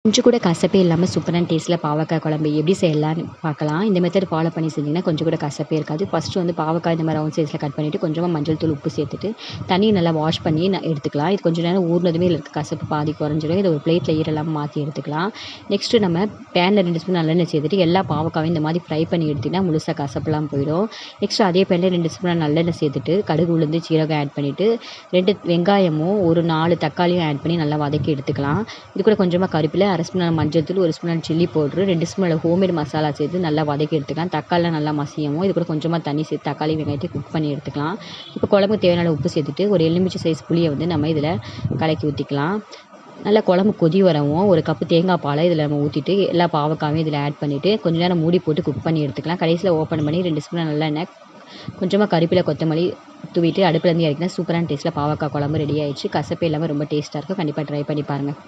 கொஞ்சம் கூட கசப்பே இல்லாமல் சூப்பரான டேஸ்ட்டில் பாவக்காய் குழம்பு எப்படி செய்யலான்னு பார்க்கலாம். இந்த மெத்தட் ஃபாலோ பண்ணி செஞ்சிங்கன்னா கொஞ்சம் கூட கசப்பே இருக்காது. ஃபஸ்ட்டு வந்து பாவக்காய் இந்த மாதிரி ரவுண்ட் சைஸில் கட் பண்ணிவிட்டு கொஞ்சமாக மஞ்சள் தூள் உப்பு சேர்த்துட்டு தண்ணியை நல்லா வாஷ் பண்ணி எடுத்துக்கலாம். இது கொஞ்சம் நேரம் ஊறினதுமே இதில் இருக்க கசப்பு பாதி குறைஞ்சிடும். இதை ஒரு பிளேட்டில் ஈரலாமல் மாற்றி எடுத்துக்கலாம். நெக்ஸ்ட்டு நம்ம பேனில் 2 ஸ்பூன் நல்லெண்ணெய் சேர்த்துட்டு எல்லா பாவக்காயும் இந்த மாதிரி ஃப்ரை பண்ணி எடுத்திங்கன்னா முழுசாக கசப்புலாம் போயிடும். நெக்ஸ்ட்டு அதே பேனில் 2 ஸ்பூன் நல்லெண்ணெய் சேர்த்துட்டு கடுகு உளுந்து சீரகம் ஆட் பண்ணிவிட்டு 2 வெங்காயமும் ஒரு 4 தக்காளியும் ஆட் பண்ணி நல்லா வதக்கி எடுத்துக்கலாம். இது கூட கொஞ்சமாக கருவேப்பிலை, 1/2 ஸ்பூன் மஞ்சள் தூள், 1 spoon chilli powder, 2 spoon homemade masala சேர்த்து நல்லா வதக்கி எடுத்துக்கலாம். தக்காளிலாம் நல்லா மசியவும் இது கூட கொஞ்சமாக தண்ணி சேர்த்து தக்காளி வெங்காயத்தை குக் பண்ணி எடுத்துக்கலாம். இப்போ குழம்புக்கு தேவையான உப்பு சேர்த்துட்டு ஒரு எலுமிச்சை சைஸ் புளியை வந்து நம்ம இதில் கலக்கி ஊற்றிக்கலாம். நல்லா குழம்பு கொதி வரவும் ஒரு கப்பு தேங்காய் பாலை இதில் நம்ம ஊற்றிட்டு எல்லா பாவக்காயும் இதில் ஆட் பண்ணிவிட்டு கொஞ்சம் நேரம் மூடி போட்டு குக் பண்ணி எடுத்துக்கலாம். கடைசியில் ஓப்பன் பண்ணி 2 ஸ்பூன் நல்லெண்ணெய், கொஞ்சமாக கருவேப்பிலை, கொத்தமல்லி தூவிட்டு அடுப்புலேருந்து இறக்கினா சூப்பரான டேஸ்ட்டில் பாவக்காய் குழம்பு ரெடி ஆயிடுச்சு. கசப்பே இல்லாமல் ரொம்ப டேஸ்ட்டாக இருக்கும். கண்டிப்பாக ட்ரை பண்ணி பாருங்கள்.